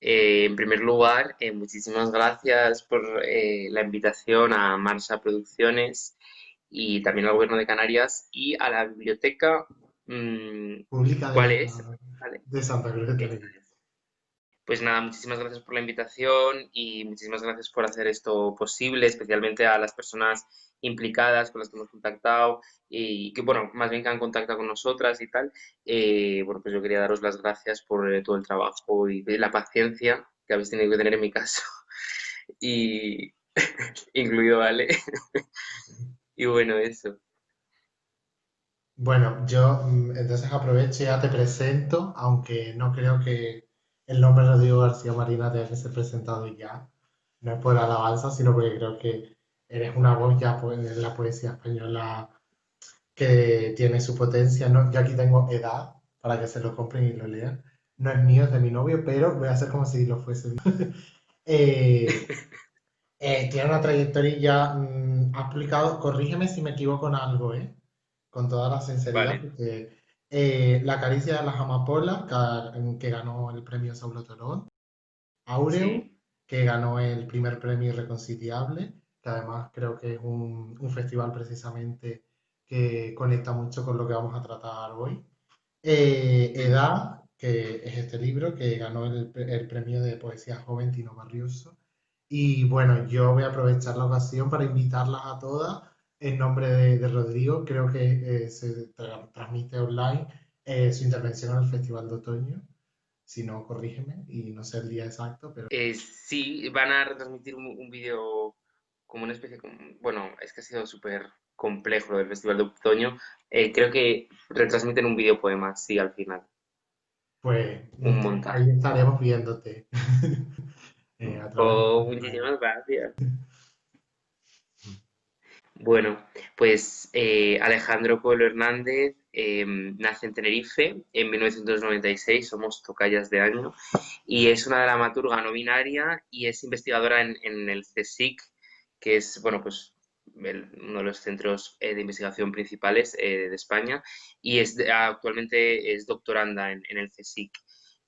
En primer lugar, muchísimas gracias por la invitación a Marsa Producciones y también al Gobierno de Canarias y a la biblioteca. Pública ¿Cuál es? Vale, de Santa Cruz de esa Tenerife. es. Pues nada, muchísimas gracias por la invitación y muchísimas gracias por hacer esto posible, especialmente a las personas implicadas con las que hemos contactado y que, bueno, más bien que han contactado con nosotras y tal. Bueno, pues yo quería daros las gracias por todo el trabajo y la paciencia que habéis tenido que tener en mi caso, y incluido Ale. Y bueno, eso. Bueno, yo entonces aprovecho y ya te presento, aunque no creo que el nombre Rodrigo García Marina tenga que ser presentado ya. No es por alabanza, sino porque creo que eres una voz ya en la poesía española que tiene su potencia, ¿no? Yo aquí tengo Edad para que se lo compren y lo lean. No es mío, es de mi novio, pero voy a hacer como si lo fuese mío. Eh, Tiene una trayectoria ya, ha publicado, corrígeme si me equivoco en algo, ¿eh? Con toda la sinceridad, Vale, porque La caricia de las amapolas, que ganó el premio Saulo Torón, Áureu, sí. que ganó el primer premio Irreconciliable, que además creo que es un festival precisamente que conecta mucho con lo que vamos a tratar hoy. Mm. Edad, que es este libro que ganó el premio de poesía joven Tino Barrioso. Y bueno, yo voy a aprovechar la ocasión para invitarlas a todas en nombre de Rodrigo. Creo que se transmite online su intervención en el Festival de Otoño. Si no, corrígeme y no sé el día exacto, pero Sí, van a retransmitir un vídeo como una especie, bueno, es que ha sido súper complejo lo del Festival de Otoño. Creo que retransmiten un vídeo poema, sí, al final, pues un ahí montaje. estaremos viéndote a través de Oh, pantalla. muchísimas gracias. Bueno, pues Alejandro Pueblo Hernández nace en Tenerife en 1996, somos tocayas de año, y es una dramaturga no binaria y es investigadora en el CSIC, que es, bueno, pues uno de los centros de investigación principales de España, y actualmente es doctoranda en el CSIC.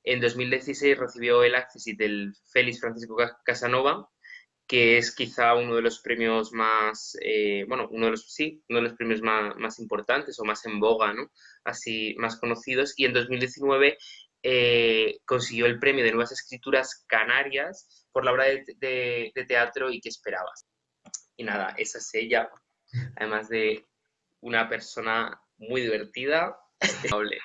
En 2016 recibió el accésit del Félix Francisco Casanova, que es quizá uno de los premios más, bueno, uno de los, sí, uno de los premios más importantes o más en boga, ¿no? Así, más conocidos. Y en 2019 consiguió el premio de Nuevas Escrituras Canarias por la obra de teatro ¿Y qué esperabas? Y nada, esa es ella, además de una persona muy divertida, amable.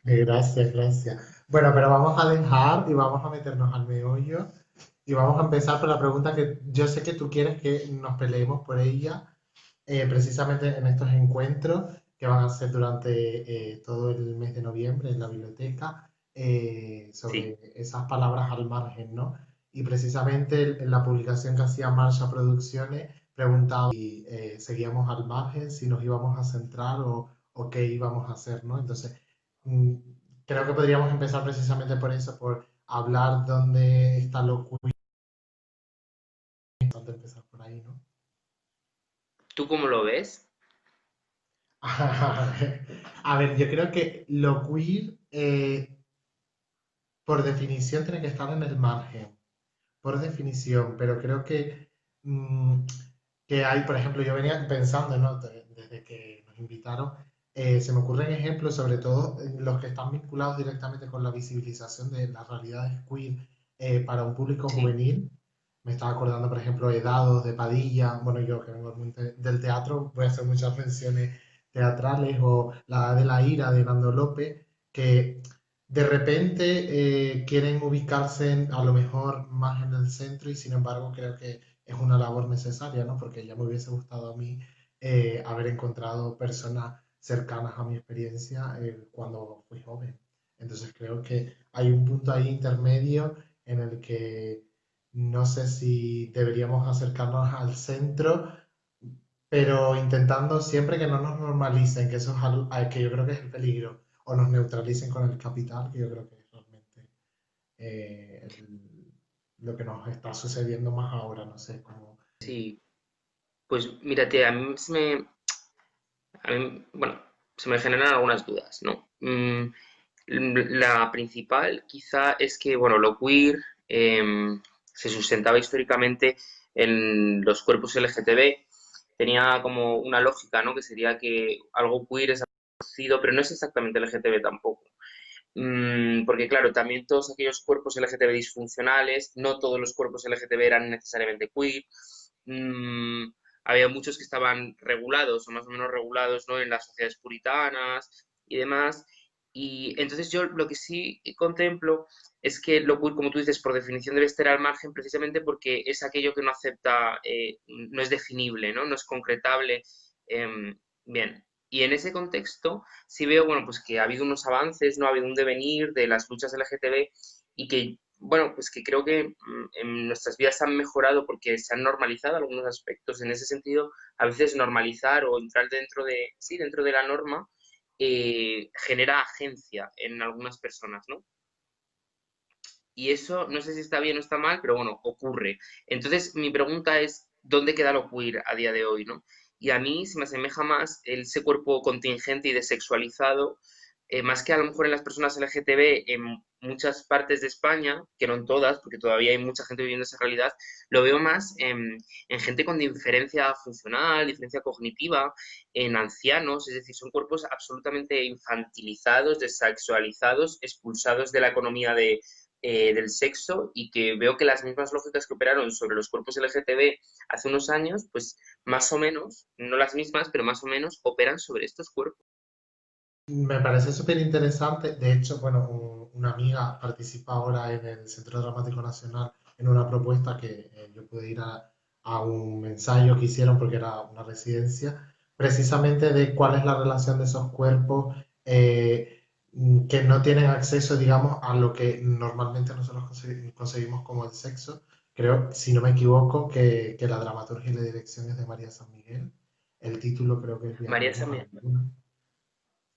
Gracias, gracias. Bueno, pero vamos a dejar y vamos a meternos al meollo y vamos a empezar por la pregunta que yo sé que tú quieres que nos peleemos por ella, precisamente en estos encuentros que van a ser durante todo el mes de noviembre en la biblioteca, Sí. sobre esas palabras al margen, ¿no? Y precisamente en la publicación que hacía Marsha Producciones preguntaba si seguíamos al margen, si nos íbamos a centrar o qué íbamos a hacer, ¿no? Entonces, mm, creo que podríamos empezar precisamente por eso, por hablar dónde está lo queer, antes de empezar por ahí, ¿no? ¿Tú cómo lo ves? A ver, yo creo que lo queer, por definición, tiene que estar en el margen, por definición, pero creo mm, que hay, por ejemplo, yo venía pensando, ¿no? Desde que nos invitaron, se me ocurren ejemplos, sobre todo los que están vinculados directamente con la visibilización de las realidades queer para un público Sí. juvenil. Me estaba acordando, por ejemplo, de Dados, de Padilla. Bueno, yo que vengo del teatro, voy a hacer muchas menciones teatrales, o La Edad de la Ira de Nando López, que de repente quieren ubicarse a lo mejor más en el centro y sin embargo creo que es una labor necesaria, ¿no? Porque ya me hubiese gustado a mí haber encontrado personas cercanas a mi experiencia cuando fui joven. Entonces creo que hay un punto ahí intermedio en el que no sé si deberíamos acercarnos al centro, pero intentando siempre que no nos normalicen, que eso es algo que yo creo que es el peligro, o nos neutralicen con el capital, que yo creo que es realmente lo que nos está sucediendo más ahora, no sé cómo. Sí. Pues mírate, bueno, se me generan algunas dudas, ¿no? La principal quizá es que, bueno, lo queer se sustentaba históricamente en los cuerpos LGTB. Tenía como una lógica, ¿no? Que sería que algo queer es algo conocido, pero no es exactamente LGTB tampoco. Porque claro, también todos aquellos cuerpos LGTB disfuncionales, no todos los cuerpos LGTB eran necesariamente queer. Mm, Había muchos que estaban regulados o más o menos regulados, ¿no? En las sociedades puritanas y demás. Y entonces yo lo que sí contemplo es que lo queer, como tú dices, por definición debe estar al margen precisamente porque es aquello que no acepta, no es definible, ¿no? No es concretable. Bien, y en ese contexto sí veo, bueno, pues que ha habido unos avances, no ha habido un devenir de las luchas LGTB y que, bueno, pues que creo que en nuestras vidas han mejorado porque se han normalizado algunos aspectos. En ese sentido, a veces normalizar o entrar dentro de, sí, dentro de la norma genera agencia en algunas personas, ¿no? Y eso no sé si está bien o está mal, pero bueno, ocurre. Entonces, mi pregunta es, ¿dónde queda lo queer a día de hoy, no? Y a mí se me asemeja más ese cuerpo contingente y desexualizado, más que a lo mejor en las personas LGTB en muchas partes de España, que no en todas, porque todavía hay mucha gente viviendo esa realidad, lo veo más en gente con diferencia funcional, diferencia cognitiva, en ancianos, es decir, son cuerpos absolutamente infantilizados, desexualizados, expulsados de la economía del sexo y que veo que las mismas lógicas que operaron sobre los cuerpos LGTB hace unos años, pues más o menos, no las mismas, pero más o menos operan sobre estos cuerpos. Me parece súper interesante. De hecho, bueno, una amiga participa ahora en el Centro Dramático Nacional en una propuesta que yo pude ir a un ensayo que hicieron porque era una residencia, precisamente de cuál es la relación de esos cuerpos que no tienen acceso, digamos, a lo que normalmente nosotros conseguimos como el sexo. Creo, si no me equivoco, que la dramaturgia y la dirección es de María San Miguel. El título creo que es María Viajaremos a la Samia, Luna.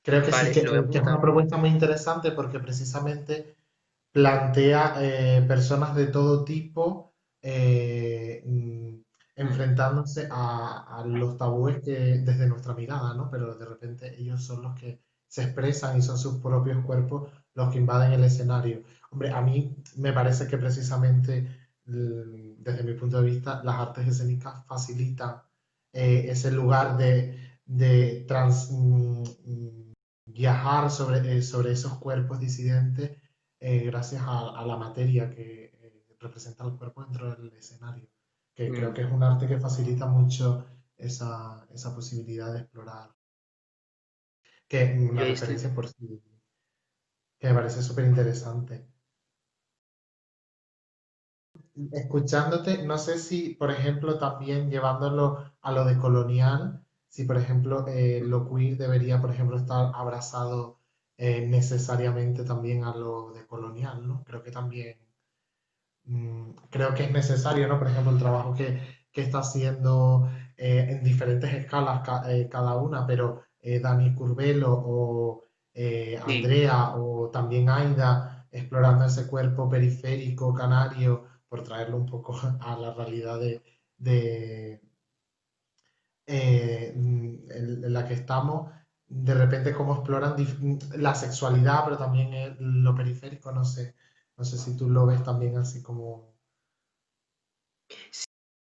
Creo que sí, vale, lo voy a que es una apuntar. propuesta muy interesante porque precisamente plantea personas de todo tipo Mm, enfrentándose a los tabúes que desde nuestra mirada, ¿no? Pero de repente ellos son los que se expresan y son sus propios cuerpos los que invaden el escenario. Hombre, a mí me parece que precisamente desde mi punto de vista las artes escénicas facilitan ese lugar de viajar sobre esos cuerpos disidentes gracias a la materia que representa el cuerpo dentro del escenario, que creo mm. que es un arte que facilita mucho esa posibilidad de explorar, que es una Yo ahí estoy. referencia por sí, que me parece súper interesante. Escuchándote, no sé si, por ejemplo, también llevándolo a lo de colonial, si, por ejemplo, lo queer debería, por ejemplo, estar abrazado necesariamente también a lo de colonial, ¿no? Creo que también, creo que es necesario, ¿no? Por ejemplo, el trabajo que está haciendo en diferentes escalas cada una, pero Dani Curvelo o Sí, Andrea o también Aida explorando ese cuerpo periférico canario por traerlo un poco a la realidad de, en la que estamos, de repente cómo exploran la sexualidad, pero también lo periférico, no sé si tú lo ves también así como...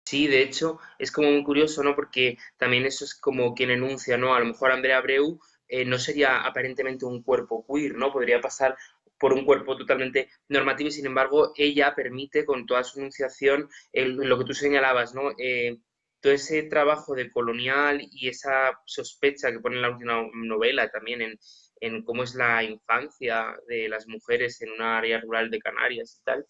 sí, de hecho, es como muy curioso, ¿no? Porque también eso es como quien enuncia, ¿no? A lo mejor Andrea Abreu no sería aparentemente un cuerpo queer, ¿no? Podría pasar por un cuerpo totalmente normativo y sin embargo ella permite con toda su enunciación lo que tú señalabas, ¿no? Todo ese trabajo de colonial y esa sospecha que pone en la última novela también en cómo es la infancia de las mujeres en una área rural de Canarias y tal.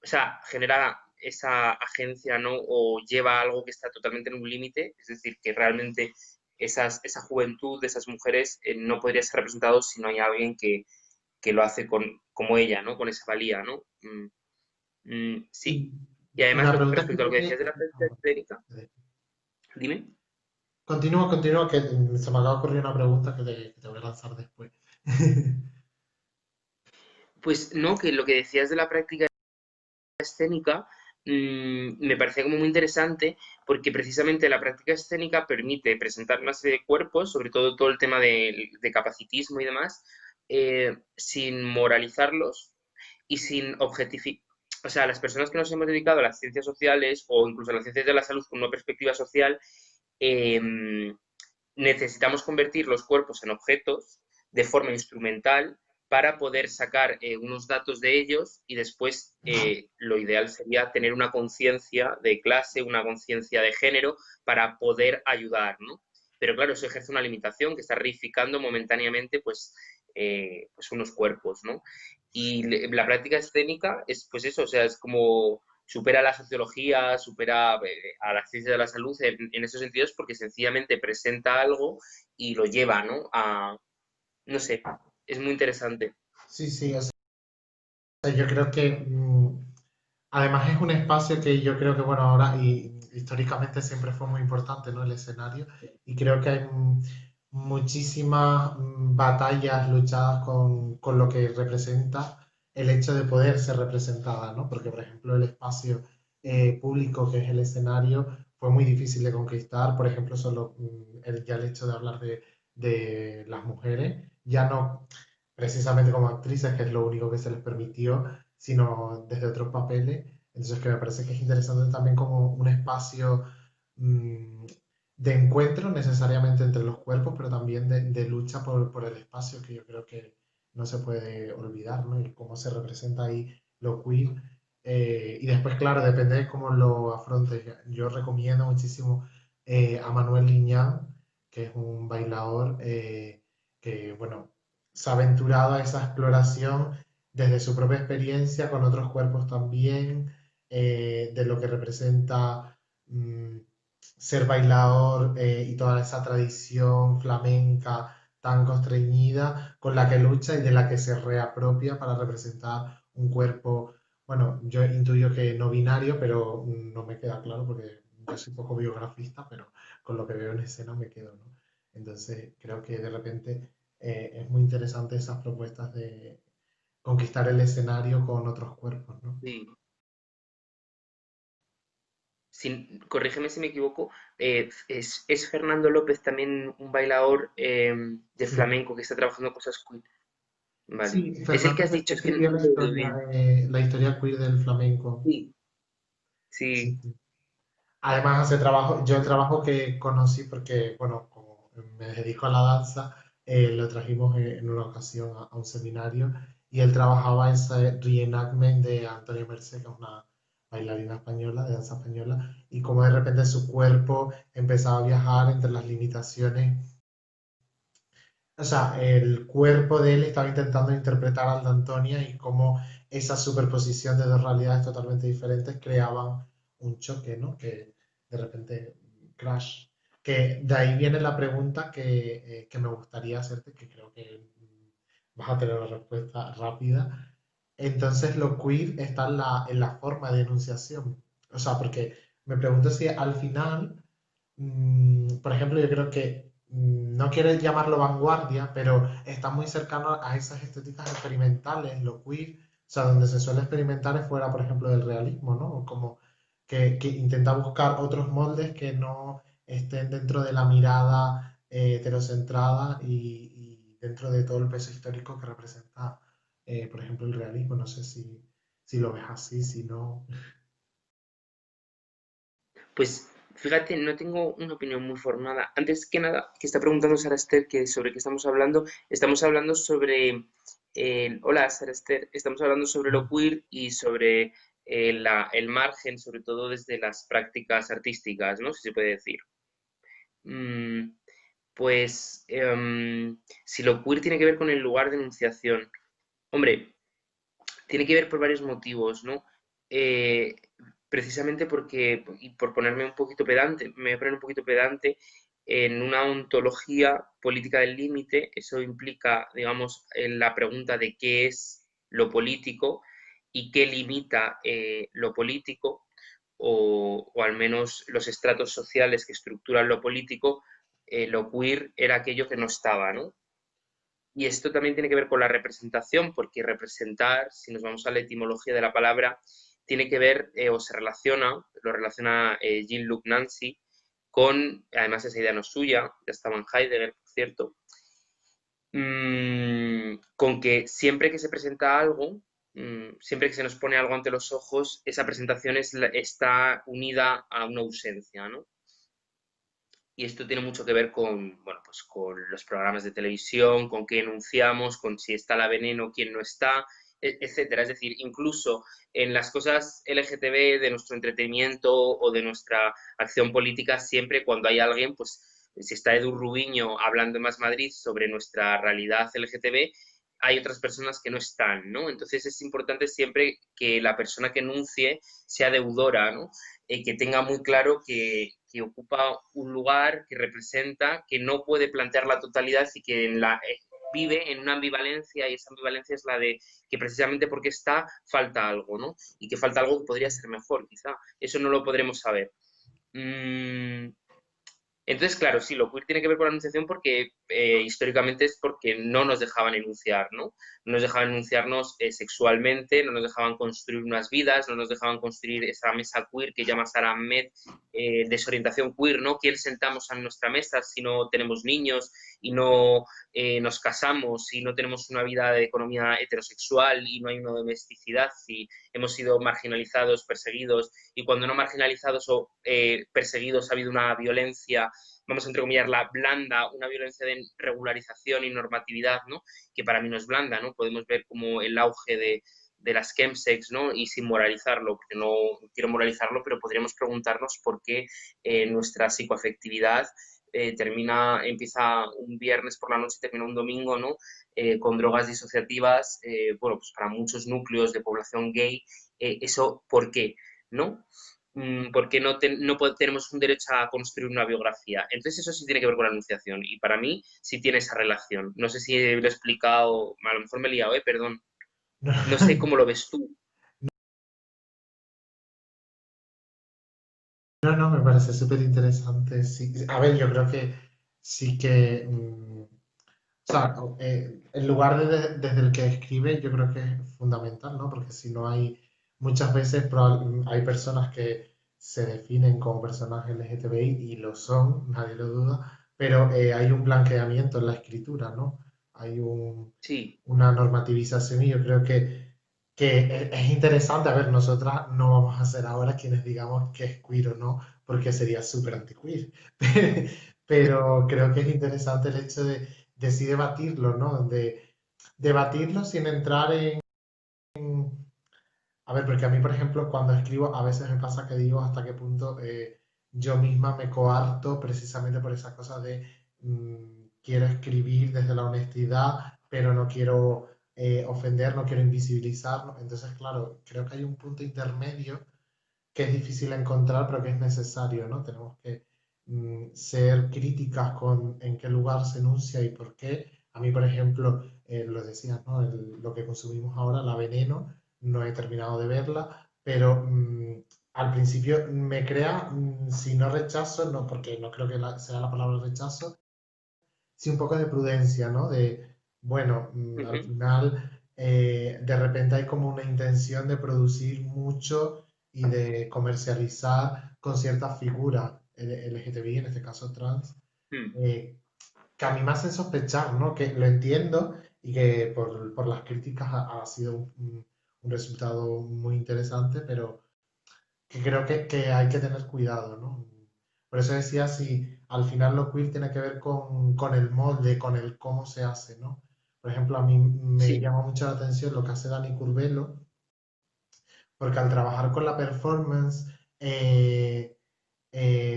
O sea, genera esa agencia, ¿no? O lleva algo que está totalmente en un límite, es decir, que realmente esa juventud de esas mujeres no podría ser representado si no hay alguien que lo hace como ella, ¿no? Con esa valía, ¿no? Sí. Y Y además, la pregunta que respecto a lo que tiene... decías de la práctica escénica, dime. Continúa, continúa, que se me acaba de ocurrir una pregunta que te voy a lanzar después. Pues no, que lo que decías de la práctica escénica me parece como muy interesante porque precisamente la práctica escénica permite presentar una serie de cuerpos, sobre todo el tema de capacitismo y demás, sin moralizarlos y sin objetificar. O sea, las personas que nos hemos dedicado a las ciencias sociales o incluso a las ciencias de la salud con una perspectiva social, eh, necesitamos convertir los cuerpos en objetos de forma instrumental para poder sacar unos datos de ellos y después lo ideal sería tener una conciencia de clase, una conciencia de género para poder ayudar, ¿no? Pero claro, eso ejerce una limitación que está reificando momentáneamente pues unos cuerpos, ¿no? Y la práctica escénica es pues eso, o sea, es como supera la sociología, supera a la ciencia de la salud en esos sentidos porque sencillamente presenta algo y lo lleva, ¿no? No sé, es muy interesante. Sí, sí, o sea, yo creo que además es un espacio que yo creo que, bueno, ahora y históricamente siempre fue muy importante, ¿no? El escenario. Y creo que hay muchísimas batallas luchadas con lo que representa el hecho de poder ser representada, ¿no? Porque, por ejemplo, el espacio público que es el escenario fue muy difícil de conquistar. Por ejemplo, solo ya el hecho de hablar de las mujeres, ya no precisamente como actrices, que es lo único que se les permitió, sino desde otros papeles. Entonces, que me parece que es interesante también como un espacio mmm, de encuentro necesariamente entre los cuerpos, pero también de lucha por el espacio, que yo creo que no se puede olvidar, ¿no? Y cómo se representa ahí lo queer. Y después, claro, depende de cómo lo afrontes. Yo recomiendo muchísimo a Manuel Liñán, que es un bailador que, bueno, se ha aventurado a esa exploración desde su propia experiencia con otros cuerpos también, de lo que representa ser bailador y toda esa tradición flamenca tan constreñida con la que lucha y de la que se reapropia para representar un cuerpo, bueno, yo intuyo que no binario, pero no me queda claro porque yo soy poco biografista, pero con lo que veo en escena me quedo, ¿no? Entonces creo que de repente es muy interesante esas propuestas de conquistar el escenario con otros cuerpos, ¿no? Sí. Corrígeme si me equivoco, es Fernando López también un bailador de Sí, flamenco que está trabajando cosas queer. Vale. sí, Es el que Fernando has dicho, es que no escribió lo he oído bien. la historia queer del flamenco. Sí, Sí, sí. sí. Además hace trabajo, yo el trabajo que conocí porque, bueno, como me dedico a la danza, lo trajimos en una ocasión a un seminario y él trabajaba ese reenactment de Antonia Mercé, que es una bailarina española, de danza española, y como de repente su cuerpo empezaba a viajar entre las limitaciones. O sea, el cuerpo de él estaba intentando interpretar al de Antonia y cómo esa superposición de dos realidades totalmente diferentes creaban un choque, ¿no? Que de repente crash. Que de ahí viene la pregunta que me gustaría hacerte, que creo que vas a tener una respuesta rápida. Entonces, lo queer está en la forma de enunciación. O sea, porque me pregunto si al final por ejemplo, yo creo que no quiero llamarlo vanguardia, pero está muy cercano a esas estéticas experimentales, lo queer, o sea, donde se suele experimentar es fuera, por ejemplo, del realismo, ¿no? Como que intenta buscar otros moldes que no estén dentro de la mirada heterocentrada y dentro de todo el peso histórico que representa, por ejemplo, el realismo. No sé si lo ves así, si no. Pues fíjate, no tengo una opinión muy formada. Antes que nada, que está preguntando Sara Esther que sobre qué estamos hablando sobre hola Sara Esther, estamos hablando sobre lo queer y sobre el margen, sobre todo desde las prácticas artísticas, ¿no? Si se puede decir. Mm, pues si lo queer tiene que ver con el lugar de enunciación. Hombre, tiene que ver por varios motivos, ¿no? Eh, precisamente porque, y por ponerme un poquito pedante, me voy a poner un poquito pedante, en una ontología política del límite, eso implica, digamos, en la pregunta de qué es lo político y qué limita lo político, o al menos los estratos sociales que estructuran lo político, lo queer era aquello que no estaba, ¿no? Y esto también tiene que ver con la representación, porque representar, si nos vamos a la etimología de la palabra, tiene que ver o se relaciona, lo relaciona Jean-Luc Nancy con, además esa idea no es suya, ya estaba en Heidegger, por cierto, con que siempre que se presenta algo, siempre que se nos pone algo ante los ojos, esa presentación está unida a una ausencia, ¿no? Y esto tiene mucho que ver con, bueno, pues con los programas de televisión, con qué enunciamos, con si está la veneno, quién no está, etcétera. Es decir, incluso en las cosas LGTB de nuestro entretenimiento o de nuestra acción política, siempre cuando hay alguien, pues si está Edu Rubiño hablando en Más Madrid sobre nuestra realidad LGTB, hay otras personas que no están, ¿no? Entonces es importante siempre que la persona que enuncie sea deudora, ¿no? Que tenga muy claro que ocupa un lugar, que representa, que no puede plantear la totalidad y que vive en una ambivalencia, y esa ambivalencia es la de que precisamente porque está, falta algo, ¿no? Y que falta algo que podría ser mejor, quizá. Eso no lo podremos saber. Mm, entonces, claro, sí, lo queer tiene que ver con la enunciación porque históricamente es porque no nos dejaban enunciar, ¿no? No nos dejaban enunciarnos sexualmente, no nos dejaban construir unas vidas, no nos dejaban construir esa mesa queer que llama Sara Ahmed, desorientación queer, ¿no? ¿Quién sentamos a nuestra mesa si no tenemos niños y no nos casamos, si no tenemos una vida de economía heterosexual y no hay una domesticidad, si hemos sido marginalizados, perseguidos, y cuando no marginalizados o perseguidos ha habido una violencia, vamos a entrecomillarla, blanda, una violencia de regularización y normatividad, ¿no? Que para mí no es blanda, ¿no? Podemos ver como el auge de las chemsex, ¿no? Y sin moralizarlo, porque no quiero moralizarlo, pero podríamos preguntarnos por qué nuestra psicoafectividad empieza un viernes por la noche y termina un domingo, ¿no? Con drogas disociativas, bueno, pues para muchos núcleos de población gay, eso, ¿por qué? ¿No? Porque tenemos un derecho a construir una biografía. Entonces eso sí tiene que ver con la enunciación y para mí sí tiene esa relación. No sé si lo he explicado, a lo mejor me he liado, perdón. No sé cómo lo ves tú. No, no, me parece súper interesante. Sí. A ver, yo creo que sí que, o sea, el lugar desde el que escribe yo creo que es fundamental, ¿no? Porque si no hay, muchas veces hay personas que se definen como personas LGTBI y lo son, nadie lo duda, pero hay un blanqueamiento en la escritura, ¿no? Hay Sí, una normativización y yo creo que es interesante. A ver, nosotras no vamos a ser ahora quienes digamos que es queer o no, porque sería súper antiqueer. Pero creo que es interesante el hecho de sí debatirlo, ¿no? De debatirlo sin entrar en... A ver, porque a mí, por ejemplo, cuando escribo, a veces me pasa que digo hasta qué punto yo misma me coarto precisamente por esa cosa de quiero escribir desde la honestidad, pero no quiero ofender, no quiero invisibilizar, ¿no? Entonces, claro, creo que hay un punto intermedio que es difícil encontrar, pero que es necesario, ¿no? Tenemos que ser críticas con en qué lugar se enuncia y por qué. A mí, por ejemplo, lo decías, ¿no? Lo que consumimos ahora, la veneno, no he terminado de verla, pero al principio me crea, si no rechazo, no, porque no creo que sea la palabra rechazo, sí un poco de prudencia, ¿no? De, bueno, al ujú, final de repente hay como una intención de producir mucho y de comercializar con ciertas figuras LGTBI, en este caso trans, mm, eh, que a mí me hacen sospechar, ¿no? Que lo entiendo y que por las críticas ha sido un resultado muy interesante, pero que creo que hay que tener cuidado, ¿no? Por eso decía si al final lo queer tiene que ver con el molde, con el cómo se hace, ¿no? Por ejemplo, a mí me sí, llama mucho la atención lo que hace Dani Curvelo, porque al trabajar con la performance, eh,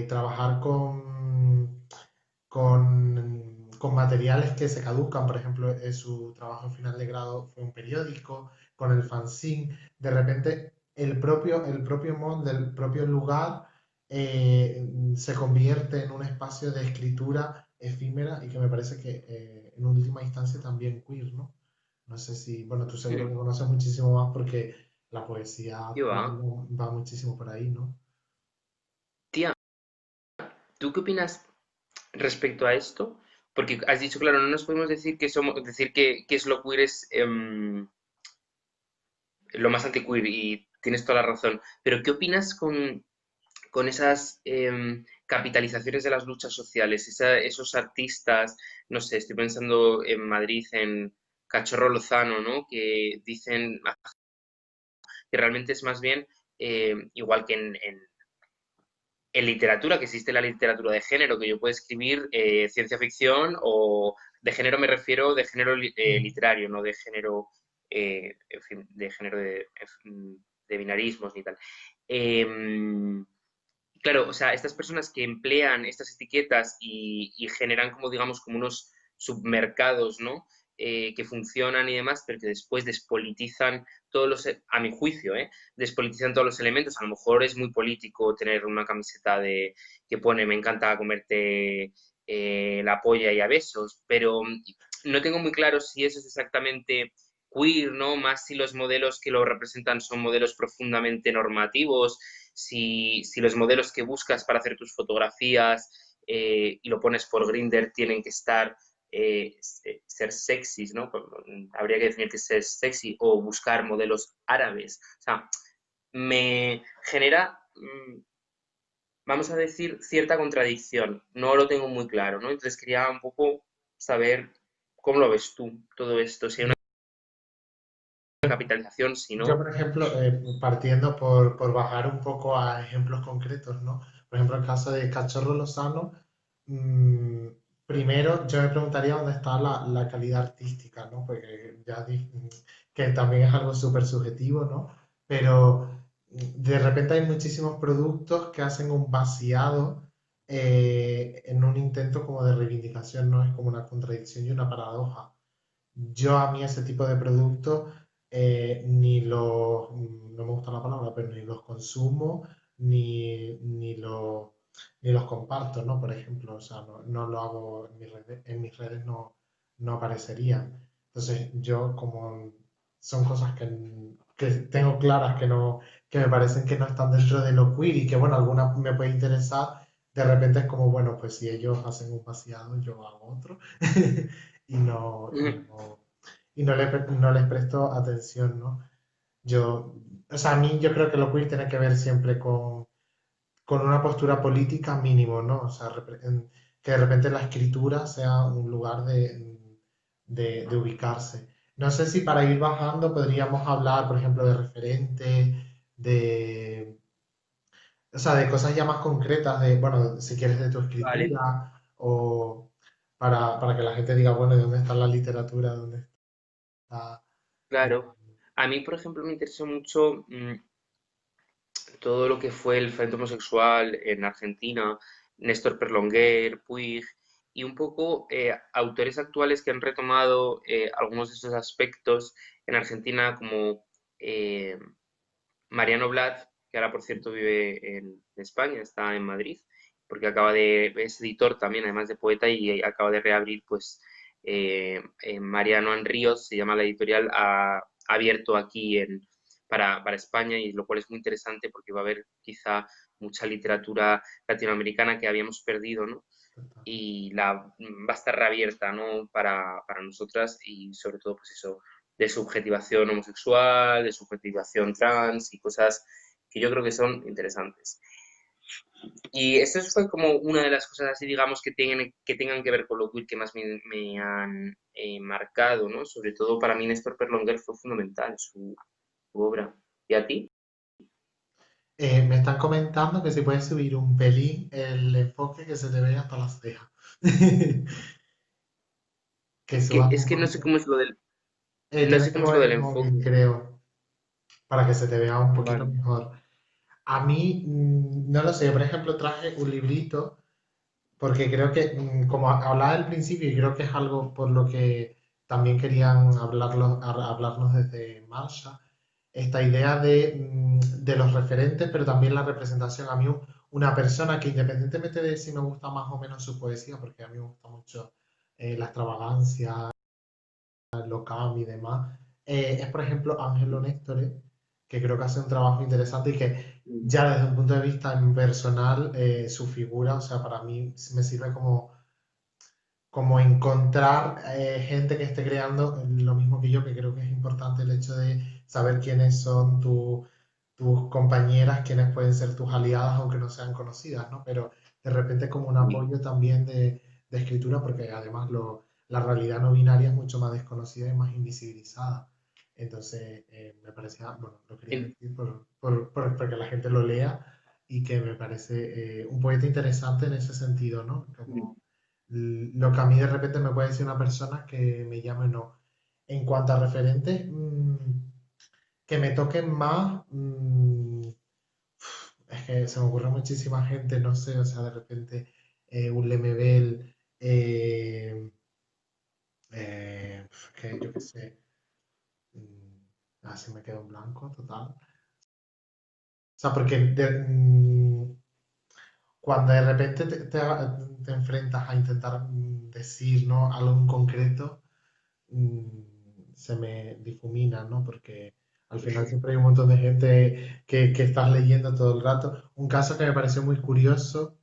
trabajar con materiales que se caducan, por ejemplo, su trabajo final de grado fue un periódico, con el fanzine, de repente el propio molde, el propio lugar se convierte en un espacio de escritura efímera y que me parece que en última instancia también queer, ¿no? No sé si, bueno, tú seguro que mm, conoces muchísimo más porque la poesía ¿qué actual va? va muchísimo por ahí, ¿no? Tía, ¿tú qué opinas respecto a esto? Porque has dicho, claro, no nos podemos decir que decir que es lo queer es lo más antiqueer tienes toda la razón. Pero ¿qué opinas con esas capitalizaciones de las luchas sociales, esos artistas, no sé, estoy pensando en Madrid, en Cachorro Lozano, ¿no? Que dicen que realmente es más bien, igual que en literatura, que existe la literatura de género, que yo puedo escribir ciencia ficción o de género me refiero de género Mm. literario, no de género, en fin, de género de binarismos ni tal. Em, Claro, o sea, estas personas que emplean estas etiquetas y generan como, digamos, como unos submercados, ¿no? Que funcionan y demás, pero que después despolitizan todos los, a mi juicio, despolitizan todos los elementos. A lo mejor es muy político tener una camiseta que pone me encanta comerte la polla y a besos, pero no tengo muy claro si eso es exactamente queer, ¿no? Más si los modelos que lo representan son modelos profundamente normativos, si los modelos que buscas para hacer tus fotografías y lo pones por Grindr tienen que estar, ser sexys, ¿no? Habría que definir que es ser sexy o buscar modelos árabes. O sea, me genera, vamos a decir, cierta contradicción. No lo tengo muy claro, ¿no? Entonces quería un poco saber cómo lo ves tú, todo esto, si hay una capitalización, si Yo, no. por ejemplo, partiendo por bajar un poco a ejemplos concretos, ¿no? Por ejemplo, el caso de Cachorro Lozano, mm, primero yo me preguntaría dónde está la calidad artística, ¿no? Porque que también es algo súper subjetivo, ¿no? Pero de repente hay muchísimos productos que hacen un vaciado en un intento como de reivindicación, ¿no? Es como una contradicción y una paradoja. Yo a mí ese tipo de productos ni los, no me gusta la palabra, pero ni los consumo ni los comparto, ¿no? Por ejemplo, o sea, no lo hago en mis redes no aparecería. Entonces, yo como son cosas que tengo claras que me parecen que no están dentro de lo queer y que, bueno, alguna me puede interesar, de repente es como, bueno, pues si ellos hacen un vaciado, yo hago otro. y no, y no, no les presto atención, ¿no? Yo, o sea, a mí yo creo que lo queer tiene que ver siempre con una postura política mínimo, ¿no? O sea, que de repente la escritura sea un lugar de ubicarse. No sé si para ir bajando podríamos hablar, por ejemplo, de referentes, de, o sea, de cosas ya más concretas, de, bueno, si quieres de tu Vale, escritura, o para que la gente diga, bueno, ¿de dónde está la literatura? ¿Dónde está? claro. A mí, por ejemplo, me interesó mucho todo lo que fue el frente homosexual en Argentina, Néstor Perlonguer, Puig, y un poco autores actuales que han retomado algunos de esos aspectos en Argentina, como eh, Mariano Blatt, que ahora por cierto vive en España, está en Madrid, porque es editor también, además de poeta, y acaba de reabrir, pues, Mariano en Ríos, se llama la editorial, ha abierto aquí para España, y lo cual es muy interesante porque va a haber quizá mucha literatura latinoamericana que habíamos perdido, ¿no? Y va a estar reabierta, ¿no? Para nosotras y sobre todo, pues eso, de subjetivación homosexual, de subjetivación trans y cosas que yo creo que son interesantes. Y eso fue como una de las cosas así, digamos, que tengan que ver con lo queer que más me han marcado, ¿no? Sobre todo para mí Néstor Perlonguer fue fundamental su obra. ¿Y a ti? Me están comentando que si puedes subir un pelín el enfoque que se te ve hasta las cejas. Que subas Es un que no sé poquito. cómo es lo del, no Tienes sé que cómo es lo mover del el enfoque. móvil, creo, para que se te vea un poquito Vale. mejor. A mí, no lo sé, yo, por ejemplo, traje un librito porque creo que, como hablaba al principio, y creo que es algo por lo que también querían hablarnos desde Marsha, esta idea de los referentes, pero también la representación. A mí, una persona que independientemente de si me gusta más o menos su poesía, porque a mí me gusta mucho la extravagancia, local y demás, es por ejemplo Ángelo Néstore, que creo que hace un trabajo interesante y que ya desde un punto de vista personal, su figura, o sea, para mí me sirve como encontrar gente que esté creando lo mismo que yo, que creo que es importante el hecho de saber quiénes son tus compañeras, quienes pueden ser tus aliadas, aunque no sean conocidas, ¿no? Pero de repente como un Uy, apoyo también de escritura, porque además la realidad no binaria es mucho más desconocida y más invisibilizada. Entonces, me parecía, bueno, lo quería en- decir porque la gente lo lea y que me parece un poeta interesante en ese sentido, ¿no? Como lo que a mí de repente me puede decir una persona que me llame no. En cuanto a referentes, que me toquen más, es que se me ocurre muchísima gente, no sé, o sea, de repente un Lemebel, que yo qué sé, así me quedo en blanco, total. O sea, porque cuando de repente te enfrentas a intentar decir, ¿no? algo en concreto, se me difumina, ¿no? Porque al final siempre hay un montón de gente que estás leyendo todo el rato. Un caso que me pareció muy curioso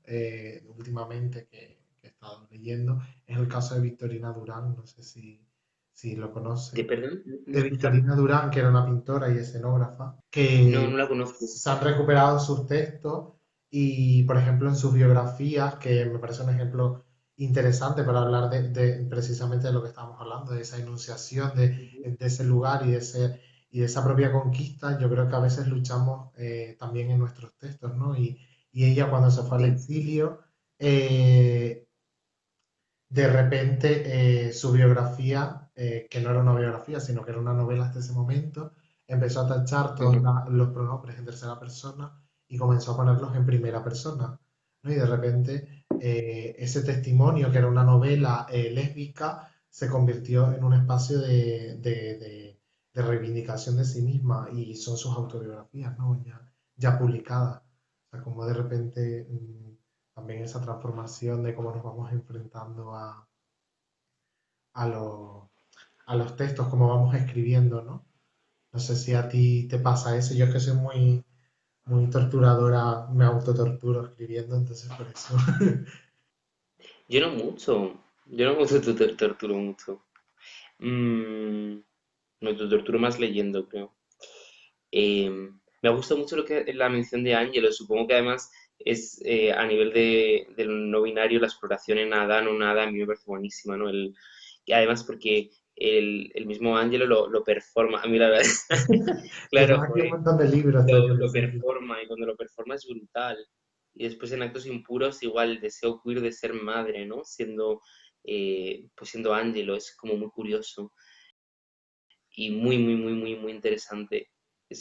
últimamente que he estado leyendo es el caso de Victorina Durán, no sé si lo ¿De conoce. perdón? ¿Me De escuchaba? Victorina Durán, que era una pintora y escenógrafa, No, no que la conozco. se han recuperado sus textos y, por ejemplo, en sus biografías, que me parece un ejemplo interesante para hablar precisamente de lo que estábamos hablando, de esa enunciación Ujú, de ese lugar y de esa propia conquista, yo creo que a veces luchamos también en nuestros textos, ¿no? Y ella cuando se fue al sí. exilio, eh, de repente su biografía, que no era una biografía, sino que era una novela hasta ese momento, empezó a tachar todos Ujú, los pronombres en tercera persona y comenzó a ponerlos en primera persona, ¿no? Y de repente ese testimonio, que era una novela lésbica, se convirtió en un espacio de reivindicación de sí misma y son sus autobiografías, ¿no? Ya publicadas. O sea, como de repente también esa transformación de cómo nos vamos enfrentando a, lo- a los textos, cómo vamos escribiendo, ¿no? No sé si a ti te pasa eso, yo es que soy muy torturadora, me autotorturo escribiendo, entonces por eso. Yo no mucho. Yo no mucho te torturo mucho. Mm, no, te torturo más leyendo, creo. Me gusta mucho lo que la mención de Ángelo. Supongo que además es a nivel del no binario la exploración en Adán o nada, a mí me parece buenísima, ¿no? Y además porque el mismo Ángelo lo performa. A mí la verdad, Tienes claro, aquí un joder, montón de libros en ese lo sentido. performa y cuando lo performa es brutal. Y después en actos impuros igual el deseo queer de ser madre, ¿no? Pues siendo Ángelo, es como muy curioso y muy, muy, muy, muy, muy interesante.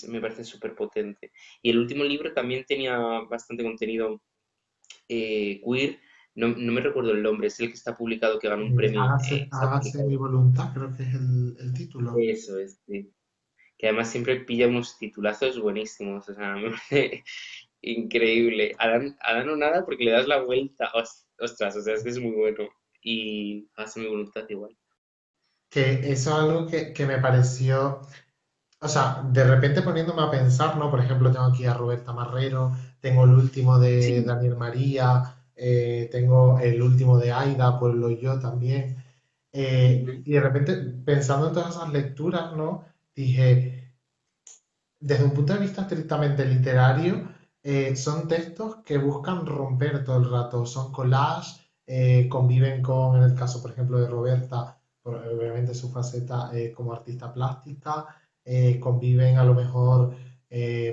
Me parece súper potente. Y el último libro también tenía bastante contenido queer. No, no me recuerdo el nombre, es el que está publicado que ganó un premio. Está Hágase publicado. mi voluntad, creo que es el título. Eso es, sí. Que además siempre pilla unos titulazos buenísimos. O sea, me parece increíble. Adán o nada porque le das la vuelta. Ostras, o sea, es que es muy bueno. Y hace mi voluntad igual. Que eso es algo que me pareció. O sea, de repente poniéndome a pensar, ¿no? Por ejemplo, tengo aquí a Roberta Marrero, tengo el último de Sí. Daniel María, tengo el último de Aida, Pueblo y yo también. Ujú, Y de repente, pensando en todas esas lecturas, ¿no? Dije, desde un punto de vista estrictamente literario, son textos que buscan romper todo el rato, son collage, conviven con, en el caso, por ejemplo, de Roberta, obviamente su faceta como artista plástica, conviven a lo mejor,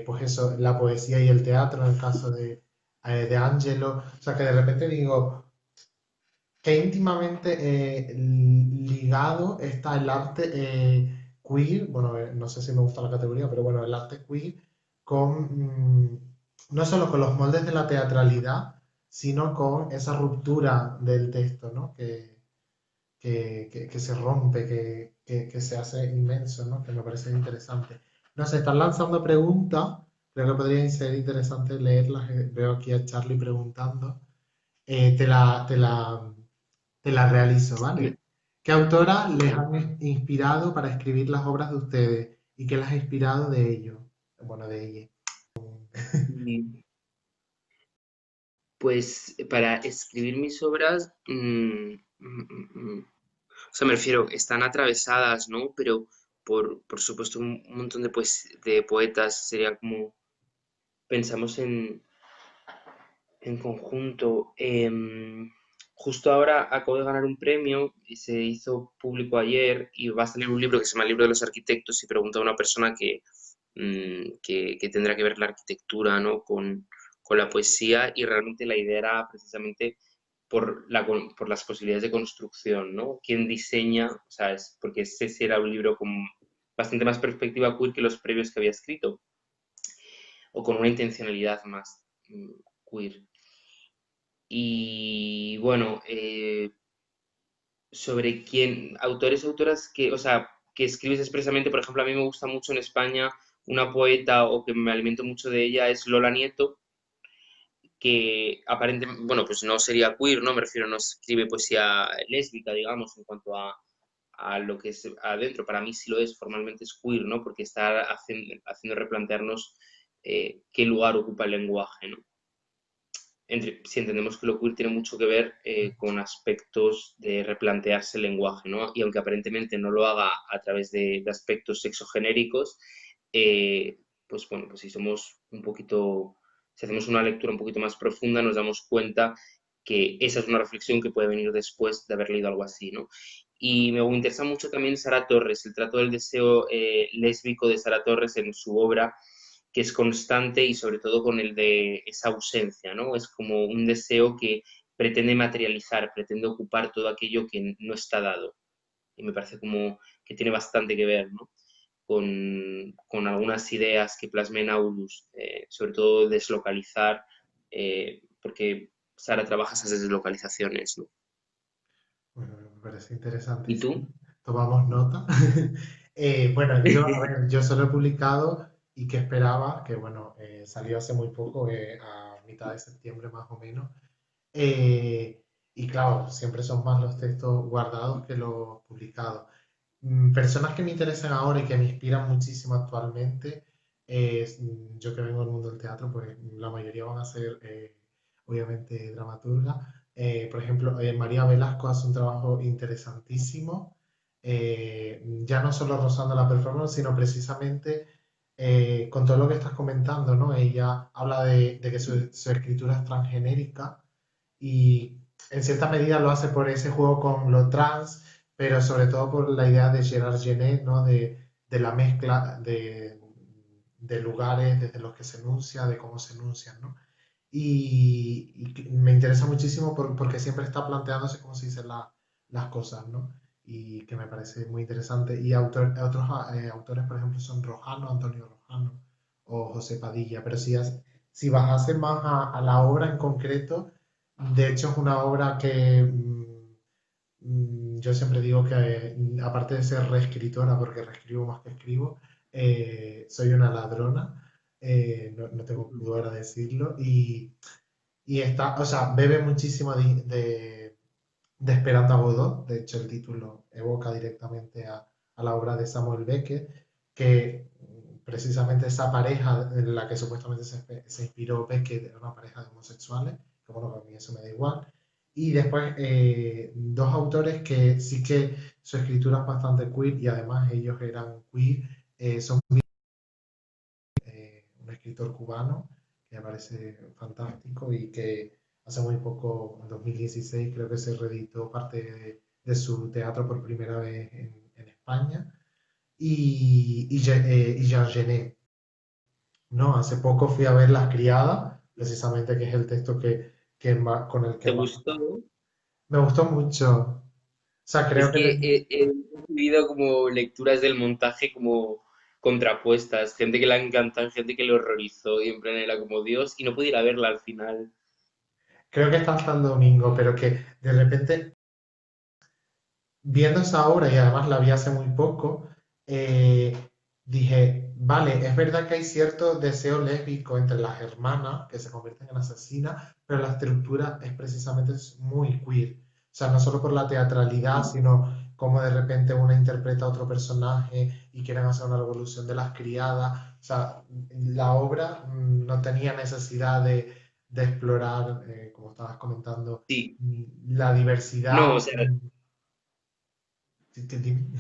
pues eso, la poesía y el teatro, en el caso de Angelo, o sea que de repente digo, que íntimamente ligado está el arte queer, bueno, no sé si me gusta la categoría, pero bueno, el arte queer con, no solo con los moldes de la teatralidad, sino con esa ruptura del texto, ¿no? Que se rompe, que se hace inmenso, ¿no? Que me parece interesante. No sé, están lanzando preguntas, creo que podría ser interesante leerlas. Veo aquí a Charlie preguntando. Eh, te la, te la, te la realizo, ¿vale? ¿Qué autoras les Vale. han inspirado para escribir las obras de ustedes y qué las ha inspirado de ello? Bueno, de ella. Y, pues para escribir mis obras, o sea, me refiero, están atravesadas, ¿no? Pero por supuesto un montón de poetas sería como pensamos en conjunto. Justo ahora acabo de ganar un premio y se hizo público ayer y va a salir un libro que se llama El libro de los arquitectos y pregunta a una persona que tendrá que ver la arquitectura, ¿no? con la poesía y realmente la idea era precisamente por las posibilidades de construcción, ¿no? ¿Quién diseña? O sea, porque ese sí era un libro con bastante más perspectiva queer que los previos que había escrito o con una intencionalidad más queer. Y bueno, sobre quién, autores, autoras que, o sea, que escribes expresamente, por ejemplo, a mí me gusta mucho en España una poeta o que me alimento mucho de ella es Lola Nieto, que aparentemente, bueno, pues no sería queer, ¿no? Me refiero, no escribe poesía lésbica, digamos, en cuanto a lo que es adentro. Para mí sí lo es, formalmente es queer, ¿no? Porque está haciendo replantearnos qué lugar ocupa el lenguaje, ¿no? Si entendemos que lo queer tiene mucho que ver con aspectos de replantearse el lenguaje, ¿no? Y aunque aparentemente no lo haga a través de aspectos sexogenéricos, eh, pues bueno, pues si somos un poquito, si hacemos una lectura un poquito más profunda, nos damos cuenta que esa es una reflexión que puede venir después de haber leído algo así, ¿no? Y me interesa mucho también Sara Torres, el trato del deseo lésbico de Sara Torres en su obra que es constante y sobre todo con el de esa ausencia, ¿no? Es como un deseo que pretende materializar, pretende ocupar todo aquello que no está dado. Y me parece como que tiene bastante que ver, ¿no? Con algunas ideas que plasme en Aulus, sobre todo deslocalizar, porque Sara trabaja esas deslocalizaciones, ¿no? Bueno, me parece ¿Y interesantísimo. tú? Tomamos nota. Bueno, yo, a ver, yo solo he publicado y que esperaba, que bueno, salió hace muy poco, a mitad de septiembre más o menos. Eh, y claro, siempre son más los textos guardados que los publicados. Personas que me interesan ahora y que me inspiran muchísimo actualmente, yo que vengo del mundo del teatro, pues la mayoría van a ser obviamente dramaturgas. Por ejemplo, María Velasco hace un trabajo interesantísimo, ya no solo rozando la performance, sino precisamente con todo lo que estás comentando, ¿no? Ella habla de que su escritura es transgenérica y en cierta medida lo hace por ese juego con lo trans, pero sobre todo por la idea de Gerard Genet, ¿no? De la mezcla de lugares desde los que se enuncia, de cómo se enuncian, ¿no? Y me interesa muchísimo porque siempre está planteándose cómo se dicen las cosas, ¿no? Y que me parece muy interesante. Y otros autores, por ejemplo, son Rojano, Antonio Rojano o José Padilla, pero si bajase más a la obra en concreto, de hecho es una obra que yo siempre digo que, aparte de ser reescritora, porque reescribo más que escribo, soy una ladrona, no tengo pudor a decirlo, y está, o sea, bebe muchísimo de Esperanza Godot, de hecho el título evoca directamente a la obra de Samuel Beckett, que precisamente esa pareja en la que supuestamente se inspiró Beckett era una pareja de homosexuales, que bueno, para mí eso me da igual. Y después dos autores que sí que su escritura es bastante queer y además ellos eran queer, son un escritor cubano que me parece fantástico y que hace muy poco, en 2016, creo que se reeditó parte de su teatro por primera vez en España. Y Jean Genet, ¿no? Hace poco fui a ver Las Criadas, precisamente que es el texto con el que ¿Te más gustó? me gustó mucho. O sea, creo Es que que he recibido como lecturas del montaje como contrapuestas, gente que le ha encantado, gente que le horrorizó y en plan era como Dios y no pude ir a verla al final. creo que está hasta el domingo, pero que de repente viendo esa obra, y además la vi hace muy poco, eh, dije, vale, es verdad que hay cierto deseo lésbico entre las hermanas que se convierten en asesinas, pero la estructura es precisamente muy queer. O sea, no solo por la teatralidad, sino como de repente una interpreta a otro personaje y quieren hacer una revolución de las criadas. O sea, la obra no tenía necesidad de explorar, como estabas comentando, Sí, la diversidad. no, o sea, Dime.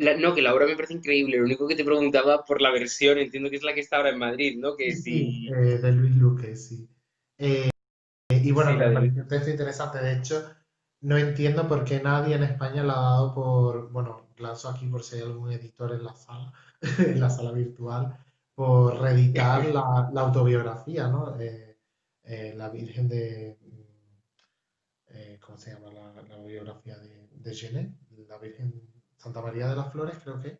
No, que la obra me parece increíble. Lo único que te preguntaba por la versión, entiendo que es la que está ahora en Madrid, ¿no? Que Sí, sí, si. de Luis Luque, sí. Y bueno, Sí, que la me de. pareció un texto interesante. De hecho, no entiendo por qué nadie en España la ha dado por, bueno, lanzo aquí por si hay algún editor en la sala, en la sala virtual, por reeditar la autobiografía, ¿no? La Virgen de, ¿cómo se llama la biografía de Genet? La Virgen Santa María de las Flores, creo que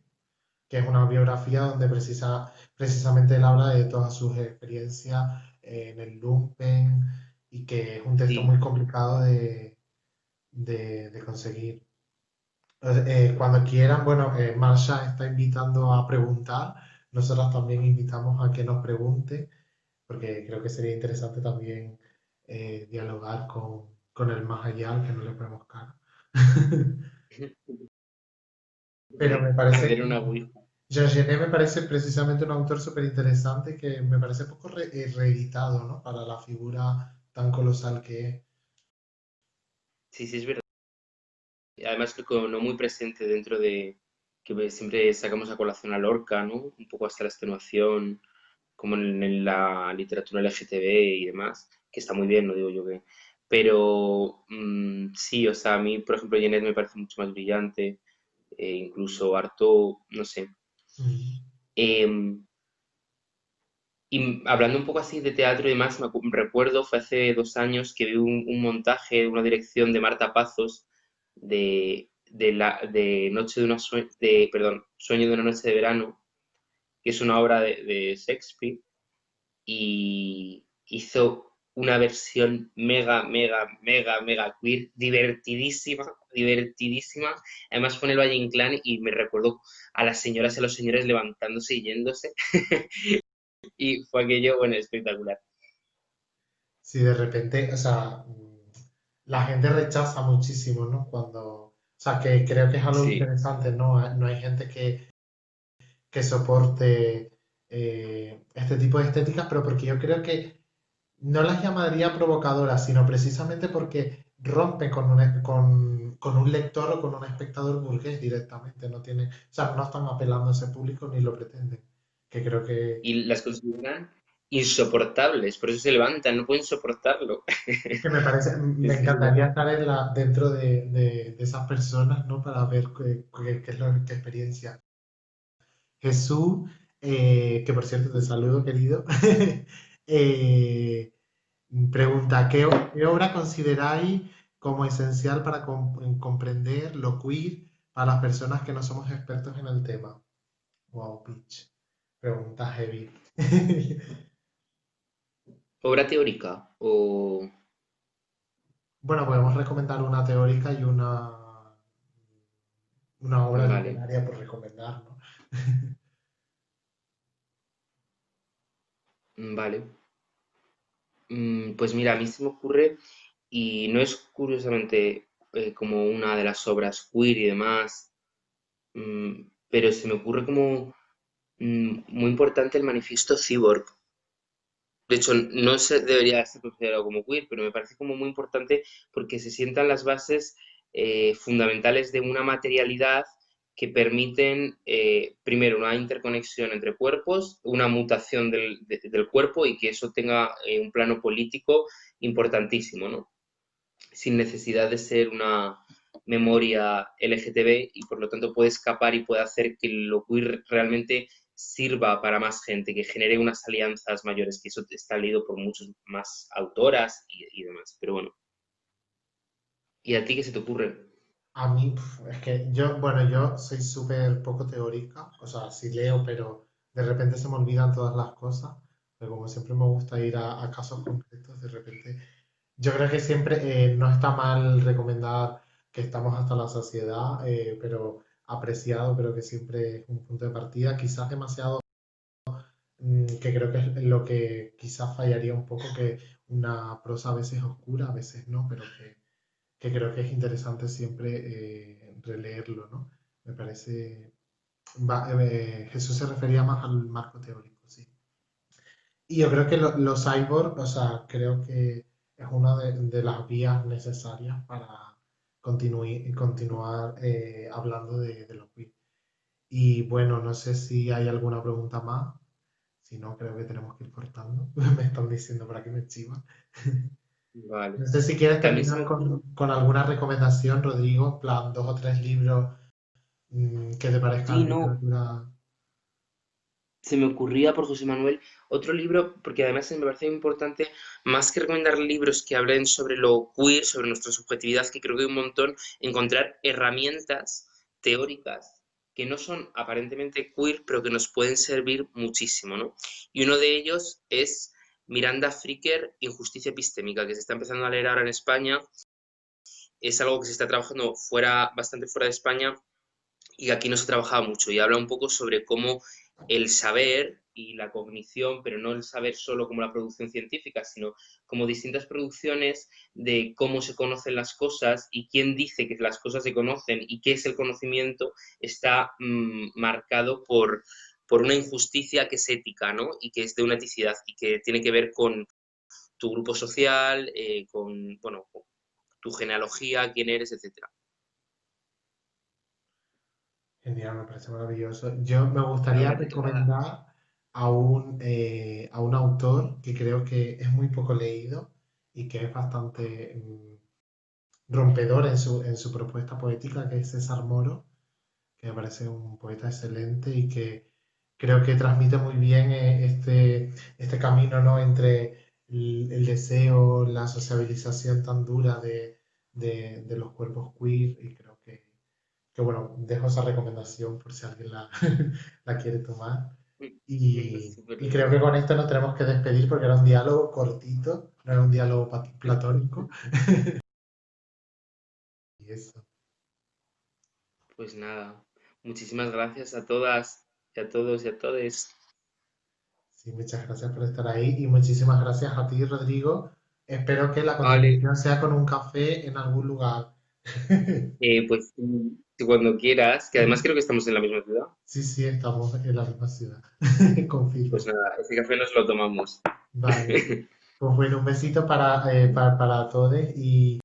es una biografía donde precisamente él habla de todas sus experiencias en el lumpen y que es un texto Sí. muy complicado de conseguir. Cuando quieran, bueno, Marsha está invitando a preguntar, nosotros también invitamos a que nos pregunte, porque creo que sería interesante también dialogar con el más allá, al que no le ponemos cara. Pero me parece Hacer que una Ouija. Jean Genet me parece precisamente un autor súper interesante que me parece poco reeditado, ¿no? Para la figura tan colosal que es. Sí, sí, es verdad. Además, creo que no muy presente dentro de que siempre sacamos a colación a Lorca, ¿no? Un poco hasta la extenuación, como en la literatura LGTB y demás, que está muy bien, no digo yo que. Pero sí, o sea, a mí, por ejemplo, Jeanette me parece mucho más brillante, incluso harto, no sé. Mm. Em, y hablando un poco así de teatro y demás, recuerdo, fue hace 2 años que vi un montaje, una dirección de Marta Pazos de Noche de una perdón, Sueño de una noche de verano, que es una obra de Shakespeare, y hizo una versión mega, mega, mega, mega queer, divertidísima, divertidísima. Además fue en el Valle Inclán y me recuerdo a las señoras y a los señores levantándose y yéndose. Y fue aquello, bueno, espectacular. Si de repente, o sea, la gente rechaza muchísimo, ¿no? O sea, que creo que es algo Sí, interesante, ¿no? No hay gente que soporte este tipo de estéticas, pero porque yo creo que no las llamaría provocadoras, sino precisamente porque rompen con un lector o con un espectador burgués directamente. No tiene, o sea, no están apelando a ese público ni lo pretenden. Que creo y las consideran insoportables, por eso se levantan, no pueden soportarlo. que me parece, me Es que es verdad. encantaría estar dentro de esas personas, ¿no? Para ver qué es qué experiencia. Jesús, que por cierto te saludo, querido, eh, pregunta, ¿qué obra consideráis como esencial para comprender lo queer para las personas que no somos expertos en el tema? Wow, pitch. Pregunta heavy. Obra teórica o... Bueno, podemos recomendar una teórica y una obra Vale, literaria por recomendar, ¿no? vale. Pues mira, a mí se me ocurre, y no es curiosamente como una de las obras queer y demás, pero se me ocurre como muy importante el manifiesto Cyborg. De hecho, no se debería ser considerado como queer, pero me parece como muy importante porque se sientan las bases fundamentales de una materialidad que permiten, primero, una interconexión entre cuerpos, una mutación del cuerpo y que eso tenga un plano político importantísimo, ¿no? Sin necesidad de ser una memoria LGTB y por lo tanto puede escapar y puede hacer que lo queer realmente sirva para más gente, que genere unas alianzas mayores, que eso está leído por muchas más autoras y demás. Pero bueno, ¿y a ti qué se te ocurre? A mí, es que yo, bueno, yo soy súper poco teórica, o sea, sí leo, pero de repente se me olvidan todas las cosas, pero como siempre me gusta ir a casos concretos, de repente, yo creo que siempre no está mal recomendar que estamos hasta la saciedad, pero apreciado, creo que siempre es un punto de partida, quizás demasiado, que creo que es lo que quizás fallaría un poco, que una prosa a veces oscura, a veces no, pero que creo que es interesante siempre releerlo, ¿no? Me parece... Jesús se refería más al marco teórico, sí. Y yo creo que los cyborg, o sea, creo que es una de las vías necesarias para continuar hablando de lo queer. Y bueno, no sé si hay alguna pregunta más. Si no, creo que tenemos que ir cortando. Me están diciendo por aquí, me chiva. Vale. No sé si quieres También se me terminar ocurre, con alguna recomendación, Rodrigo, en plan dos o tres libros que te sí, parezcan no, literatura. se me ocurría por José Manuel otro libro, porque además me parece importante, más que recomendar libros que hablen sobre lo queer, sobre nuestra subjetividad, que creo que hay un montón, encontrar herramientas teóricas que no son aparentemente queer, pero que nos pueden servir muchísimo, ¿no? Y uno de ellos es Miranda Fricker, Injusticia Epistémica, que se está empezando a leer ahora en España. Es algo que se está trabajando fuera, bastante fuera de España, y aquí no se trabajaba mucho, y habla un poco sobre cómo el saber y la cognición, pero no el saber solo como la producción científica, sino como distintas producciones de cómo se conocen las cosas y quién dice que las cosas se conocen y qué es el conocimiento, está marcado por una injusticia que es ética, ¿no? Y que es de una eticidad y que tiene que ver con tu grupo social, con, bueno, con tu genealogía, quién eres, etcétera. Genial, me parece maravilloso. Yo me gustaría Ahora te toca. recomendar a un autor que creo que es muy poco leído y que es bastante rompedor en su propuesta poética, que es César Moro, que me parece un poeta excelente y que creo que transmite muy bien este camino, ¿no? Entre el deseo, la sociabilización tan dura de los cuerpos queer y creo que, bueno, dejo esa recomendación por si alguien la quiere tomar. Súper Y creo bien. que con esto nos tenemos que despedir porque era un diálogo cortito, no era un diálogo platónico. Y eso. Pues nada, muchísimas gracias a todas y a todos y a todes. Sí, muchas gracias por estar ahí y muchísimas gracias a ti, Rodrigo. Espero que la Vale, continuación sea con un café en algún lugar. pues si cuando quieras, que además creo que estamos en la misma ciudad, Sí, sí, estamos en la misma ciudad. pues Confirmo. nada, ese café nos lo tomamos. Vale. Pues bueno, un besito para todos y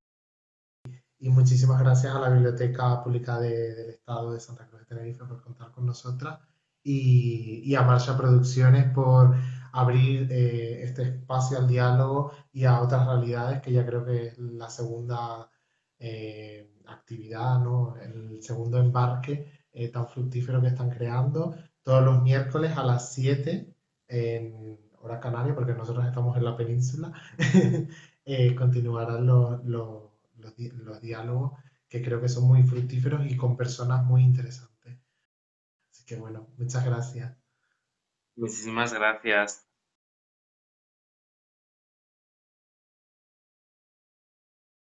muchísimas gracias a la Biblioteca Pública del Estado de Santa Cruz de Tenerife por contar con nosotras y a Marcha Producciones por abrir este espacio al diálogo y a otras realidades que ya creo que es la segunda actividad, ¿no? El segundo embarque tan fructífero que están creando todos los miércoles a las 7 en hora canaria, porque nosotros estamos en la península. Continuarán los diálogos que creo que son muy fructíferos y con personas muy interesantes. Así que bueno, muchas gracias. Muchísimas gracias.